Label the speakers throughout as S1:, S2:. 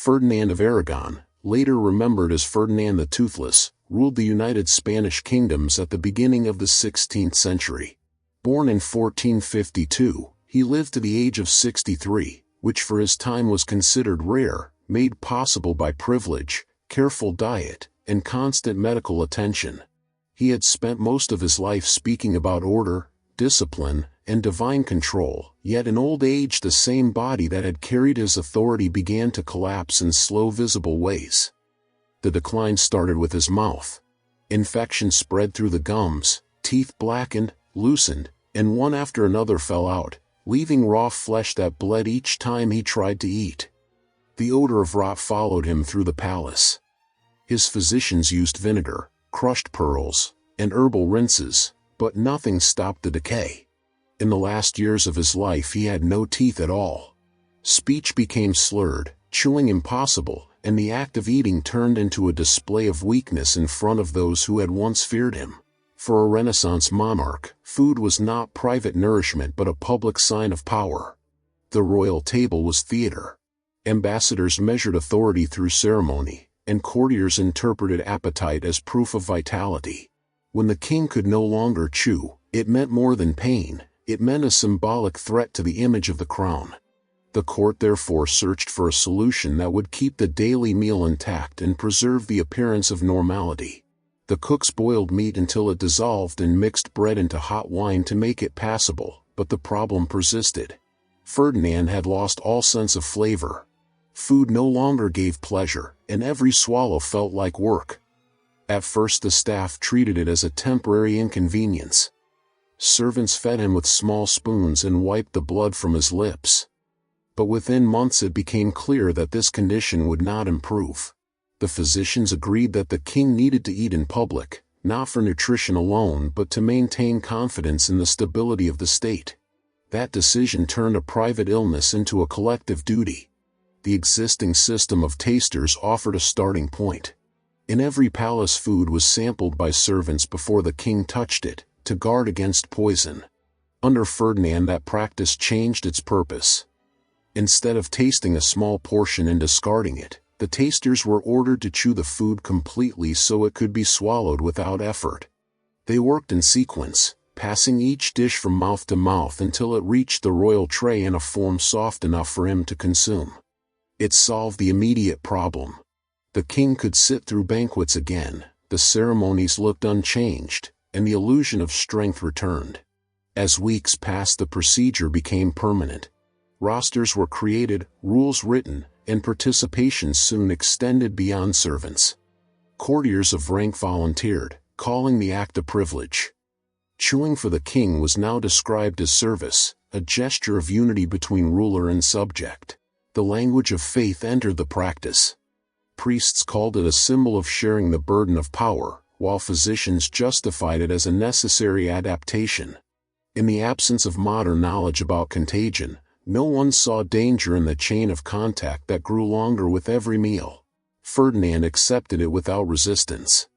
S1: Ferdinand of Aragon, later remembered as Ferdinand the Toothless, ruled the United Spanish Kingdoms at the beginning of the 16th century. Born in 1452, he lived to the age of 63, which for his time was considered rare, made possible by privilege, careful diet, and constant medical attention. He had spent most of his life speaking about order, discipline, and divine control, yet in old age the same body that had carried his authority began to collapse in slow visible ways. The decline started with his mouth. Infection spread through the gums, teeth blackened, loosened, and one after another fell out, leaving raw flesh that bled each time he tried to eat. The odor of rot followed him through the palace. His physicians used vinegar, crushed pearls, and herbal rinses, but nothing stopped the decay. In the last years of his life he had no teeth at all. Speech became slurred, chewing impossible, and the act of eating turned into a display of weakness in front of those who had once feared him. For a Renaissance monarch, food was not private nourishment but a public sign of power. The royal table was theater. Ambassadors measured authority through ceremony, and courtiers interpreted appetite as proof of vitality. When the king could no longer chew, it meant more than pain, it meant a symbolic threat to the image of the crown. The court therefore searched for a solution that would keep the daily meal intact and preserve the appearance of normality. The cooks boiled meat until it dissolved and mixed bread into hot wine to make it passable, but the problem persisted. Ferdinand had lost all sense of flavor. Food no longer gave pleasure, and every swallow felt like work. At first the staff treated it as a temporary inconvenience. Servants fed him with small spoons and wiped the blood from his lips. But within months it became clear that this condition would not improve. The physicians agreed that the king needed to eat in public, not for nutrition alone but to maintain confidence in the stability of the state. That decision turned a private illness into a collective duty. The existing system of tasters offered a starting point. In every palace food was sampled by servants before the king touched it, to guard against poison. Under Ferdinand that practice changed its purpose. Instead of tasting a small portion and discarding it, the tasters were ordered to chew the food completely so it could be swallowed without effort. They worked in sequence, passing each dish from mouth to mouth until it reached the royal tray in a form soft enough for him to consume. It solved the immediate problem. The king could sit through banquets again, the ceremonies looked unchanged, and the illusion of strength returned. As weeks passed the procedure became permanent. Rosters were created, rules written, and participation soon extended beyond servants. Courtiers of rank volunteered, calling the act a privilege. Chewing for the king was now described as service, a gesture of unity between ruler and subject. The language of faith entered the practice. Priests called it a symbol of sharing the burden of power, while physicians justified it as a necessary adaptation. In the absence of modern knowledge about contagion, no one saw danger in the chain of contact that grew longer with every meal. Ferdinand accepted it without resistance.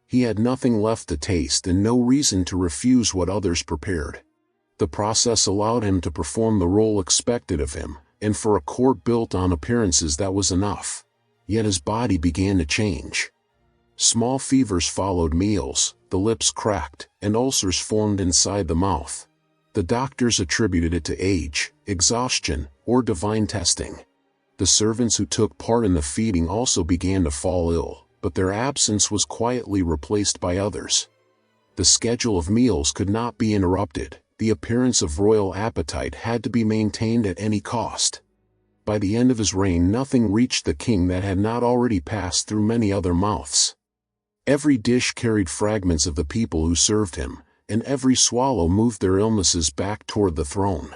S1: He had nothing left to taste and no reason to refuse what others prepared. The process allowed him to perform the role expected of him, and for a court built on appearances that was enough. Yet his body began to change. Small fevers followed meals, the lips cracked, and ulcers formed inside the mouth. The doctors attributed it to age, exhaustion, or divine testing. The servants who took part in the feeding also began to fall ill, but their absence was quietly replaced by others. The schedule of meals could not be interrupted. The appearance of royal appetite had to be maintained at any cost. By the end of his reign nothing reached the king that had not already passed through many other mouths. Every dish carried fragments of the people who served him, and every swallow moved their illnesses back toward the throne.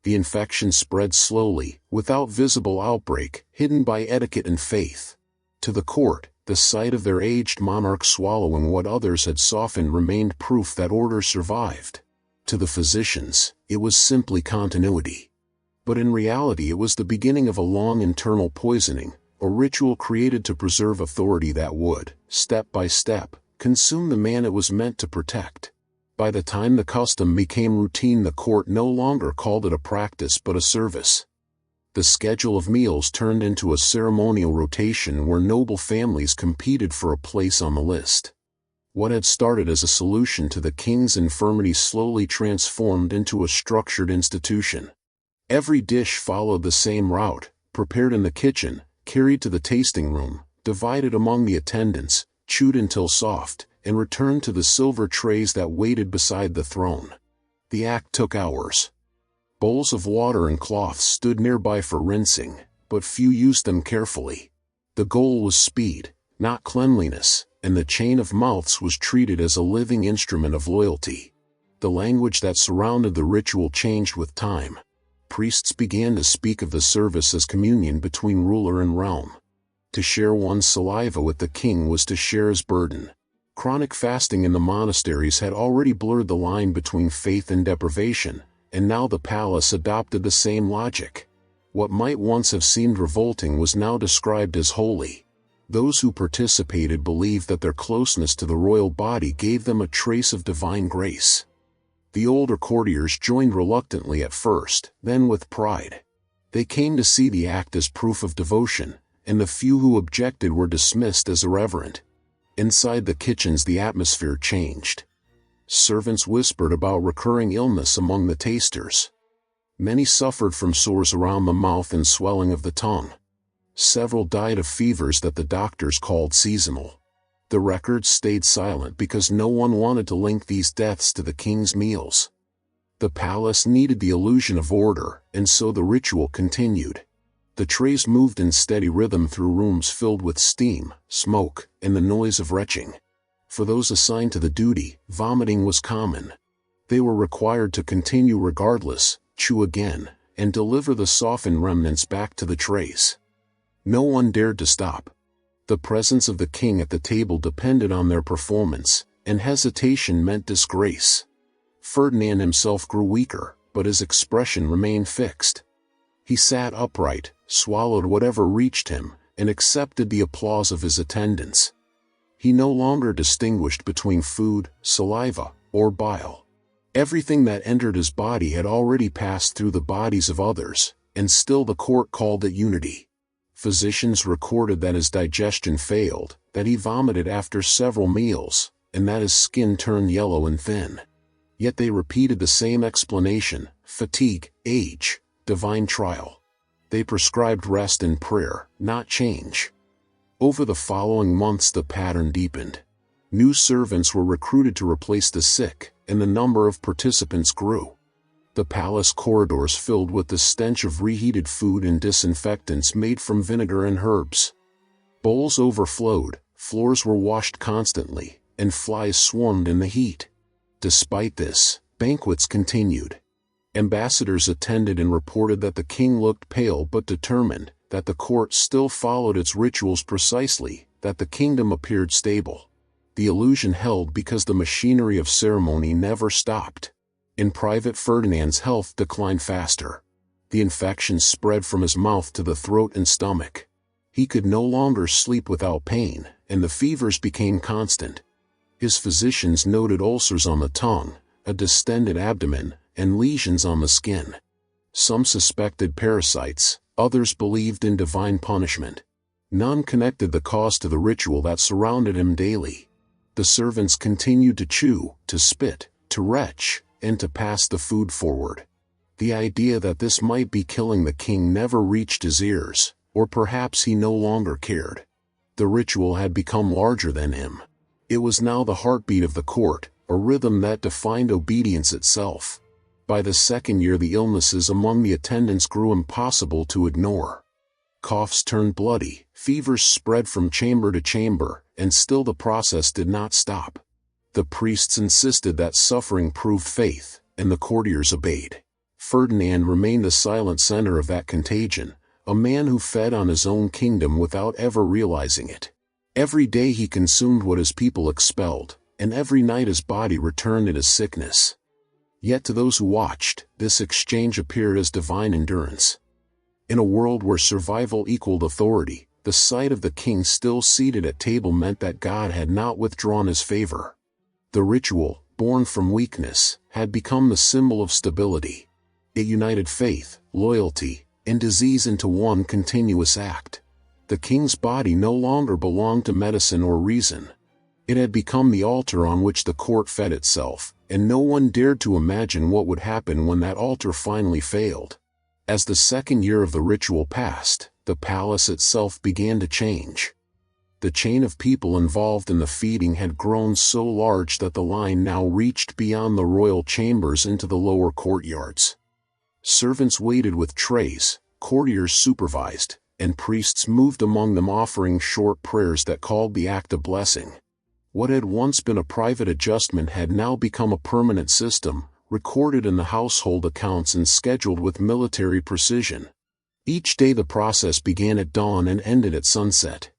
S1: The infection spread slowly, without visible outbreak, hidden by etiquette and faith. To the court, the sight of their aged monarch swallowing what others had softened remained proof that order survived. To the physicians, it was simply continuity. But in reality it was the beginning of a long internal poisoning, a ritual created to preserve authority that would, step by step, consume the man it was meant to protect. By the time the custom became routine, the court no longer called it a practice but a service. The schedule of meals turned into a ceremonial rotation where noble families competed for a place on the list. What had started as a solution to the king's infirmity slowly transformed into a structured institution. Every dish followed the same route, prepared in the kitchen, carried to the tasting room, divided among the attendants, chewed until soft, and returned to the silver trays that waited beside the throne. The act took hours. Bowls of water and cloths stood nearby for rinsing, but few used them carefully. The goal was speed, not cleanliness, and the chain of mouths was treated as a living instrument of loyalty. The language that surrounded the ritual changed with time. Priests began to speak of the service as communion between ruler and realm. To share one's saliva with the king was to share his burden. Chronic fasting in the monasteries had already blurred the line between faith and deprivation, and now the palace adopted the same logic. What might once have seemed revolting was now described as holy. Those who participated believed that their closeness to the royal body gave them a trace of divine grace. The older courtiers joined reluctantly at first, then with pride. They came to see the act as proof of devotion, and the few who objected were dismissed as irreverent. Inside the kitchens the atmosphere changed. Servants whispered about recurring illness among the tasters. Many suffered from sores around the mouth and swelling of the tongue. Several died of fevers that the doctors called seasonal. The records stayed silent because no one wanted to link these deaths to the king's meals. The palace needed the illusion of order, and so the ritual continued. The trays moved in steady rhythm through rooms filled with steam, smoke, and the noise of retching. For those assigned to the duty, vomiting was common. They were required to continue regardless, chew again, and deliver the softened remnants back to the trays. No one dared to stop. The presence of the king at the table depended on their performance, and hesitation meant disgrace. Ferdinand himself grew weaker, but his expression remained fixed. He sat upright, swallowed whatever reached him, and accepted the applause of his attendants. He no longer distinguished between food, saliva, or bile. Everything that entered his body had already passed through the bodies of others, and still the court called it unity. Physicians recorded that his digestion failed, that he vomited after several meals, and that his skin turned yellow and thin. Yet they repeated the same explanation: fatigue, age, divine trial. They prescribed rest and prayer, not change. Over the following months the pattern deepened. New servants were recruited to replace the sick, and the number of participants grew. The palace corridors filled with the stench of reheated food and disinfectants made from vinegar and herbs. Bowls overflowed, floors were washed constantly, and flies swarmed in the heat. Despite this, banquets continued. Ambassadors attended and reported that the king looked pale but determined, that the court still followed its rituals precisely, that the kingdom appeared stable. The illusion held because the machinery of ceremony never stopped. In private, Ferdinand's health declined faster. The infections spread from his mouth to the throat and stomach. He could no longer sleep without pain, and the fevers became constant. His physicians noted ulcers on the tongue, a distended abdomen, and lesions on the skin. Some suspected parasites, others believed in divine punishment. None connected the cause to the ritual that surrounded him daily. The servants continued to chew, to spit, to retch, and to pass the food forward. The idea that this might be killing the king never reached his ears, or perhaps he no longer cared. The ritual had become larger than him. It was now the heartbeat of the court, a rhythm that defined obedience itself. By the second year the illnesses among the attendants grew impossible to ignore. Coughs turned bloody, fevers spread from chamber to chamber, and still the process did not stop. The priests insisted that suffering proved faith, and the courtiers obeyed. Ferdinand remained the silent center of that contagion, a man who fed on his own kingdom without ever realizing it. Every day he consumed what his people expelled, and every night his body returned in his sickness. Yet to those who watched, this exchange appeared as divine endurance. In a world where survival equaled authority, the sight of the king still seated at table meant that God had not withdrawn his favor. The ritual, born from weakness, had become the symbol of stability. It united faith, loyalty, and disease into one continuous act. The king's body no longer belonged to medicine or reason. It had become the altar on which the court fed itself, and no one dared to imagine what would happen when that altar finally failed. As the second year of the ritual passed, the palace itself began to change. The chain of people involved in the feeding had grown so large that the line now reached beyond the royal chambers into the lower courtyards. Servants waited with trays, courtiers supervised, and priests moved among them offering short prayers that called the act a blessing. What had once been a private adjustment had now become a permanent system, recorded in the household accounts and scheduled with military precision. Each day the process began at dawn and ended at sunset.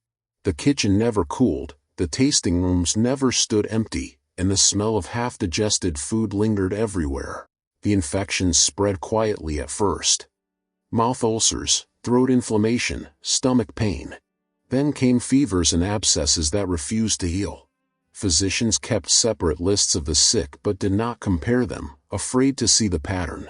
S1: The kitchen never cooled, the tasting rooms never stood empty, and the smell of half-digested food lingered everywhere. The infections spread quietly at first. Mouth ulcers, throat inflammation, stomach pain. Then came fevers and abscesses that refused to heal. Physicians kept separate lists of the sick but did not compare them, afraid to see the pattern.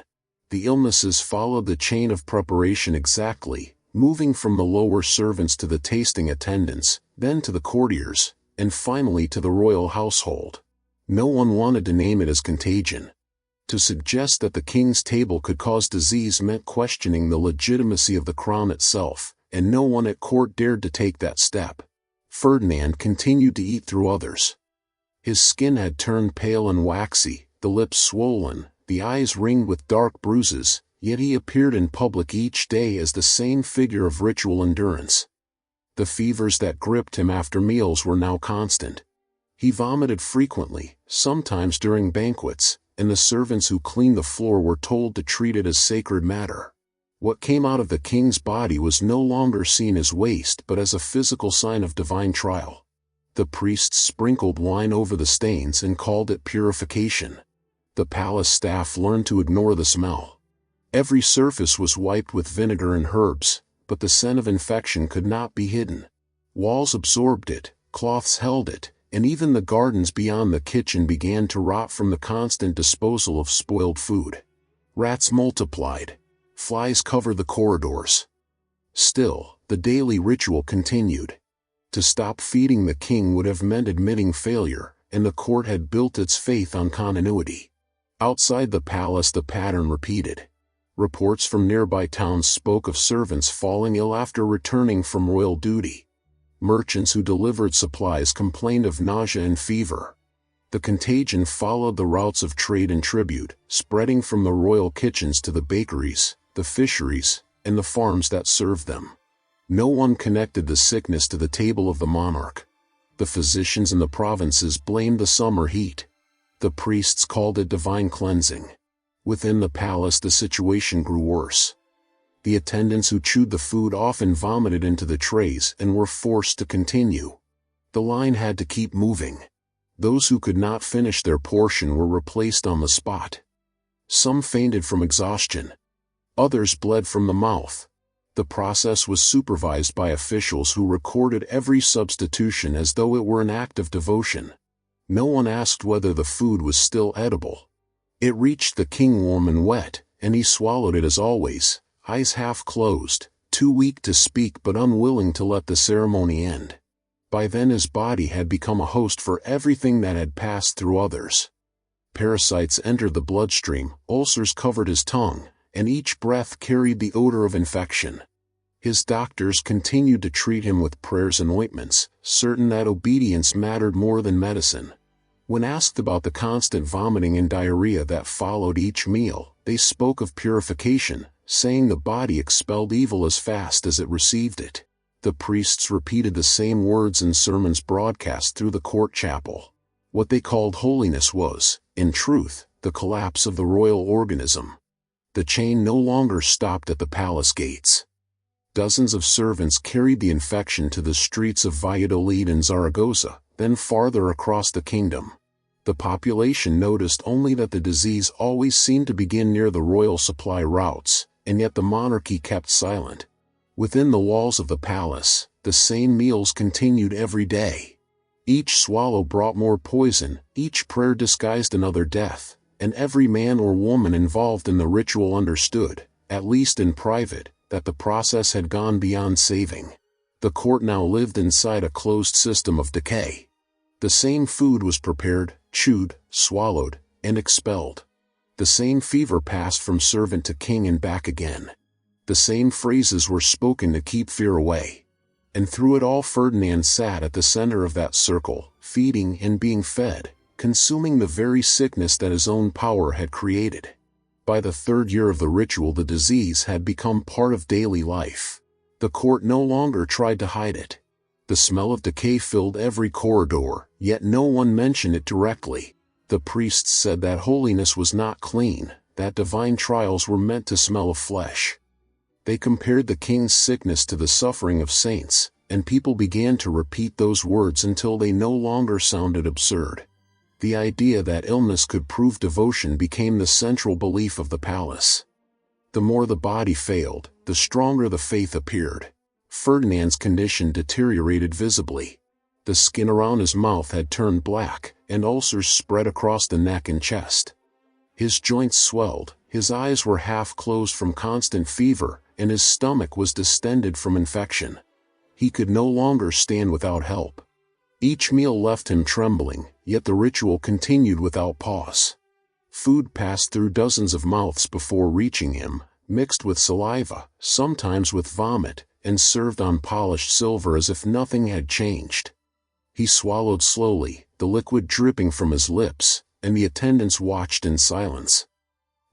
S1: The illnesses followed the chain of preparation exactly, moving from the lower servants to the tasting attendants, then to the courtiers, and finally to the royal household. No one wanted to name it as contagion. To suggest that the king's table could cause disease meant questioning the legitimacy of the crown itself, and no one at court dared to take that step. Ferdinand continued to eat through others. His skin had turned pale and waxy, the lips swollen, the eyes ringed with dark bruises, yet he appeared in public each day as the same figure of ritual endurance. The fevers that gripped him after meals were now constant. He vomited frequently, sometimes during banquets, and the servants who cleaned the floor were told to treat it as sacred matter. What came out of the king's body was no longer seen as waste but as a physical sign of divine trial. The priests sprinkled wine over the stains and called it purification. The palace staff learned to ignore the smell. Every surface was wiped with vinegar and herbs, but the scent of infection could not be hidden. Walls absorbed it, cloths held it, and even the gardens beyond the kitchen began to rot from the constant disposal of spoiled food. Rats multiplied. Flies covered the corridors. Still, the daily ritual continued. To stop feeding the king would have meant admitting failure, and the court had built its faith on continuity. Outside the palace the pattern repeated. Reports from nearby towns spoke of servants falling ill after returning from royal duty. Merchants who delivered supplies complained of nausea and fever. The contagion followed the routes of trade and tribute, spreading from the royal kitchens to the bakeries, the fisheries, and the farms that served them. No one connected the sickness to the table of the monarch. The physicians in the provinces blamed the summer heat. The priests called it divine cleansing. Within the palace the situation grew worse. The attendants who chewed the food often vomited into the trays and were forced to continue. The line had to keep moving. Those who could not finish their portion were replaced on the spot. Some fainted from exhaustion. Others bled from the mouth. The process was supervised by officials who recorded every substitution as though it were an act of devotion. No one asked whether the food was still edible. It reached the king warm and wet, and he swallowed it as always, eyes half closed, too weak to speak but unwilling to let the ceremony end. By then his body had become a host for everything that had passed through others. Parasites entered the bloodstream, ulcers covered his tongue, and each breath carried the odor of infection. His doctors continued to treat him with prayers and ointments, certain that obedience mattered more than medicine. When asked about the constant vomiting and diarrhea that followed each meal, they spoke of purification, saying the body expelled evil as fast as it received it. The priests repeated the same words in sermons broadcast through the court chapel. What they called holiness was, in truth, the collapse of the royal organism. The chain no longer stopped at the palace gates. Dozens of servants carried the infection to the streets of Valladolid and Zaragoza, then farther across the kingdom. The population noticed only that the disease always seemed to begin near the royal supply routes, and yet the monarchy kept silent. Within the walls of the palace, the same meals continued every day. Each swallow brought more poison, each prayer disguised another death, and every man or woman involved in the ritual understood, at least in private, that the process had gone beyond saving. The court now lived inside a closed system of decay. The same food was prepared, chewed, swallowed, and expelled. The same fever passed from servant to king and back again. The same phrases were spoken to keep fear away. And through it all Ferdinand sat at the center of that circle, feeding and being fed, consuming the very sickness that his own power had created. By the third year of the ritual the disease had become part of daily life. The court no longer tried to hide it. The smell of decay filled every corridor, yet no one mentioned it directly. The priests said that holiness was not clean, that divine trials were meant to smell of flesh. They compared the king's sickness to the suffering of saints, and people began to repeat those words until they no longer sounded absurd. The idea that illness could prove devotion became the central belief of the palace. The more the body failed, the stronger the faith appeared. Ferdinand's condition deteriorated visibly. The skin around his mouth had turned black, and ulcers spread across the neck and chest. His joints swelled, his eyes were half closed from constant fever, and his stomach was distended from infection. He could no longer stand without help. Each meal left him trembling, yet the ritual continued without pause. Food passed through dozens of mouths before reaching him, mixed with saliva, sometimes with vomit, and served on polished silver as if nothing had changed. He swallowed slowly, the liquid dripping from his lips, and the attendants watched in silence.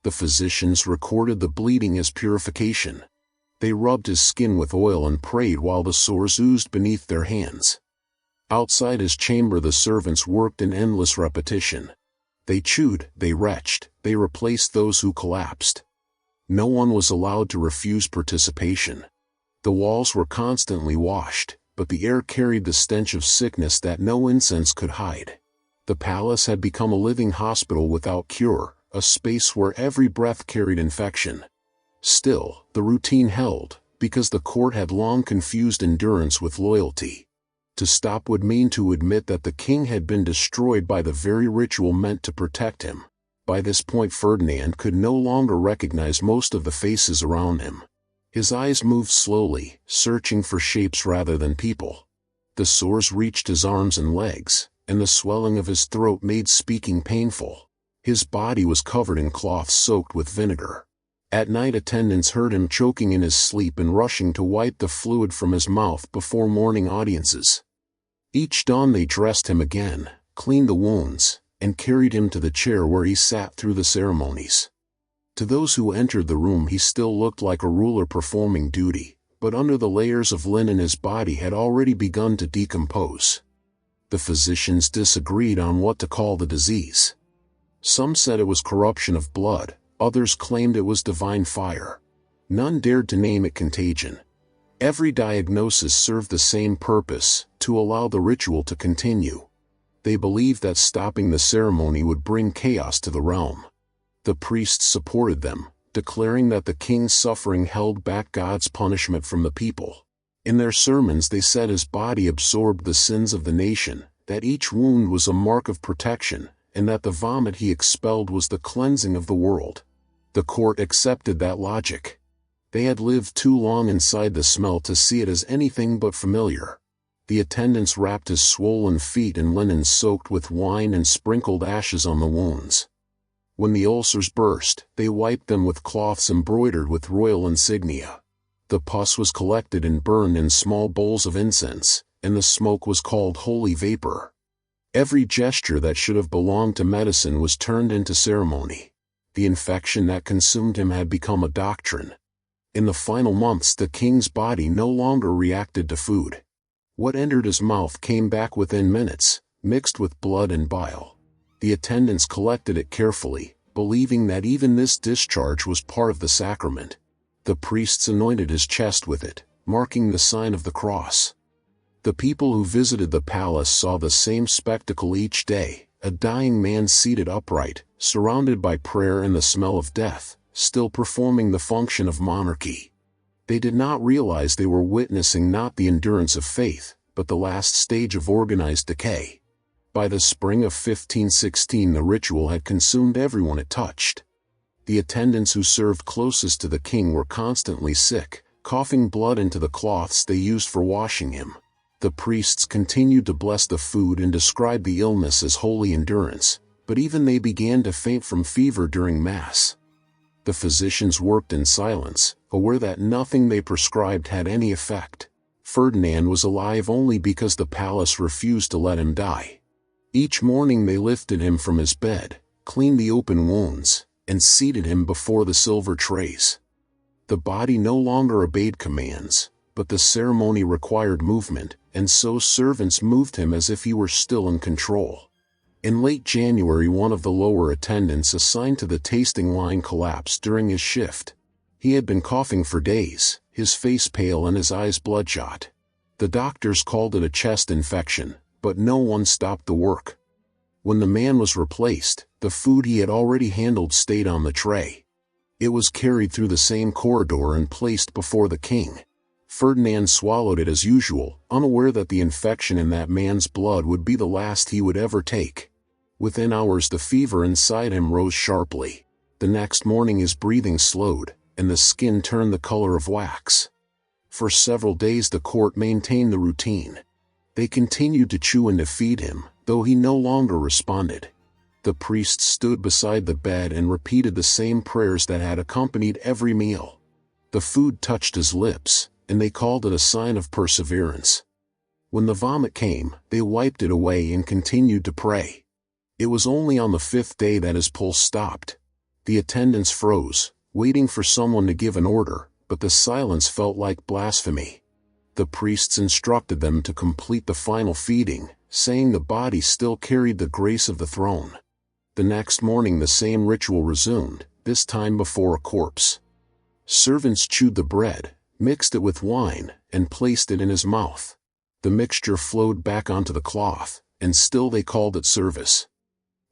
S1: The physicians recorded the bleeding as purification. They rubbed his skin with oil and prayed while the sores oozed beneath their hands. Outside his chamber the servants worked in endless repetition. They chewed, they retched, they replaced those who collapsed. No one was allowed to refuse participation. The walls were constantly washed, but the air carried the stench of sickness that no incense could hide. The palace had become a living hospital without cure, a space where every breath carried infection. Still, the routine held, because the court had long confused endurance with loyalty. To stop would mean to admit that the king had been destroyed by the very ritual meant to protect him. By this point Ferdinand could no longer recognize most of the faces around him. His eyes moved slowly, searching for shapes rather than people. The sores reached his arms and legs, and the swelling of his throat made speaking painful. His body was covered in cloths soaked with vinegar. At night attendants heard him choking in his sleep and rushing to wipe the fluid from his mouth before morning audiences. Each dawn they dressed him again, cleaned the wounds, and carried him to the chair where he sat through the ceremonies. To those who entered the room he still looked like a ruler performing duty, but under the layers of linen his body had already begun to decompose. The physicians disagreed on what to call the disease. Some said it was corruption of blood, others claimed it was divine fire. None dared to name it contagion. Every diagnosis served the same purpose, to allow the ritual to continue. They believed that stopping the ceremony would bring chaos to the realm. The priests supported them, declaring that the king's suffering held back God's punishment from the people. In their sermons they said his body absorbed the sins of the nation, that each wound was a mark of protection, and that the vomit he expelled was the cleansing of the world. The court accepted that logic. They had lived too long inside the smell to see it as anything but familiar. The attendants wrapped his swollen feet in linen soaked with wine and sprinkled ashes on the wounds. When the ulcers burst, they wiped them with cloths embroidered with royal insignia. The pus was collected and burned in small bowls of incense, and the smoke was called holy vapor. Every gesture that should have belonged to medicine was turned into ceremony. The infection that consumed him had become a doctrine. In the final months the king's body no longer reacted to food. What entered his mouth came back within minutes, mixed with blood and bile. The attendants collected it carefully, believing that even this discharge was part of the sacrament. The priests anointed his chest with it, marking the sign of the cross. The people who visited the palace saw the same spectacle each day, a dying man seated upright, surrounded by prayer and the smell of death, still performing the function of monarchy. They did not realize they were witnessing not the endurance of faith, but the last stage of organized decay. By the spring of 1516 the ritual had consumed everyone it touched. The attendants who served closest to the king were constantly sick, coughing blood into the cloths they used for washing him. The priests continued to bless the food and describe the illness as holy endurance, but even they began to faint from fever during Mass. The physicians worked in silence, aware that nothing they prescribed had any effect. Ferdinand was alive only because the palace refused to let him die. Each morning they lifted him from his bed, cleaned the open wounds, and seated him before the silver trays. The body no longer obeyed commands, but the ceremony required movement, and so servants moved him as if he were still in control. In late January, one of the lower attendants assigned to the tasting line collapsed during his shift. He had been coughing for days, his face pale and his eyes bloodshot. The doctors called it a chest infection, but no one stopped the work. When the man was replaced, the food he had already handled stayed on the tray. It was carried through the same corridor and placed before the king. Ferdinand swallowed it as usual, unaware that the infection in that man's blood would be the last he would ever take. Within hours the fever inside him rose sharply. The next morning his breathing slowed, and the skin turned the color of wax. For several days the court maintained the routine. They continued to chew and to feed him, though he no longer responded. The priests stood beside the bed and repeated the same prayers that had accompanied every meal. The food touched his lips, and they called it a sign of perseverance. When the vomit came, they wiped it away and continued to pray. It was only on the 5th day that his pulse stopped. The attendants froze, waiting for someone to give an order, but the silence felt like blasphemy. The priests instructed them to complete the final feeding, saying the body still carried the grace of the throne. The next morning the same ritual resumed, this time before a corpse. Servants chewed the bread, mixed it with wine, and placed it in his mouth. The mixture flowed back onto the cloth, and still they called it service.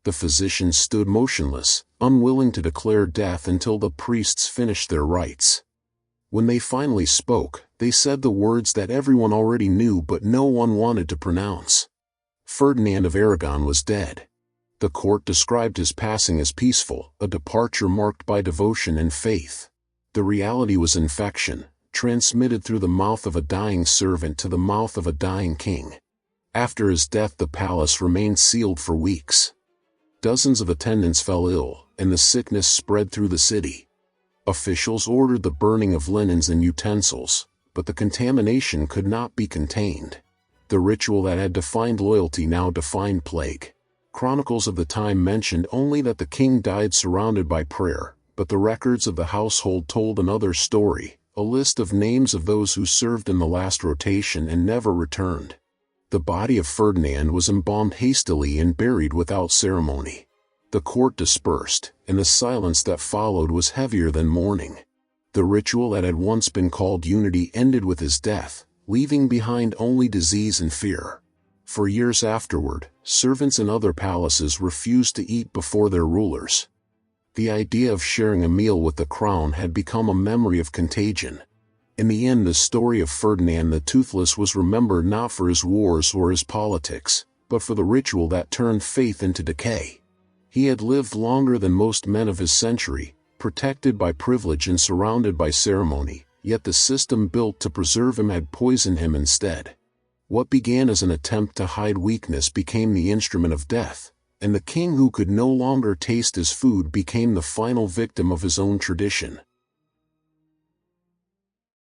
S1: The physicians stood motionless, unwilling to declare death until the priests finished their rites. When they finally spoke, they said the words that everyone already knew but no one wanted to pronounce. Ferdinand of Aragon was dead. The court described his passing as peaceful, a departure marked by devotion and faith. The reality was infection, transmitted through the mouth of a dying servant to the mouth of a dying king. After his death the palace remained sealed for weeks. Dozens of attendants fell ill, and the sickness spread through the city. Officials ordered the burning of linens and utensils, but the contamination could not be contained. The ritual that had defined loyalty now defined plague. Chronicles of the time mentioned only that the king died surrounded by prayer, but the records of the household told another story, a list of names of those who served in the last rotation and never returned. The body of Ferdinand was embalmed hastily and buried without ceremony. The court dispersed, and the silence that followed was heavier than mourning. The ritual that had once been called unity ended with his death, leaving behind only disease and fear. For years afterward, servants in other palaces refused to eat before their rulers. The idea of sharing a meal with the crown had become a memory of contagion. In the end, the story of Ferdinand the Toothless was remembered not for his wars or his politics, but for the ritual that turned faith into decay. He had lived longer than most men of his century, protected by privilege and surrounded by ceremony, yet the system built to preserve him had poisoned him instead. What began as an attempt to hide weakness became the instrument of death, and the king who could no longer taste his food became the final victim of his own tradition.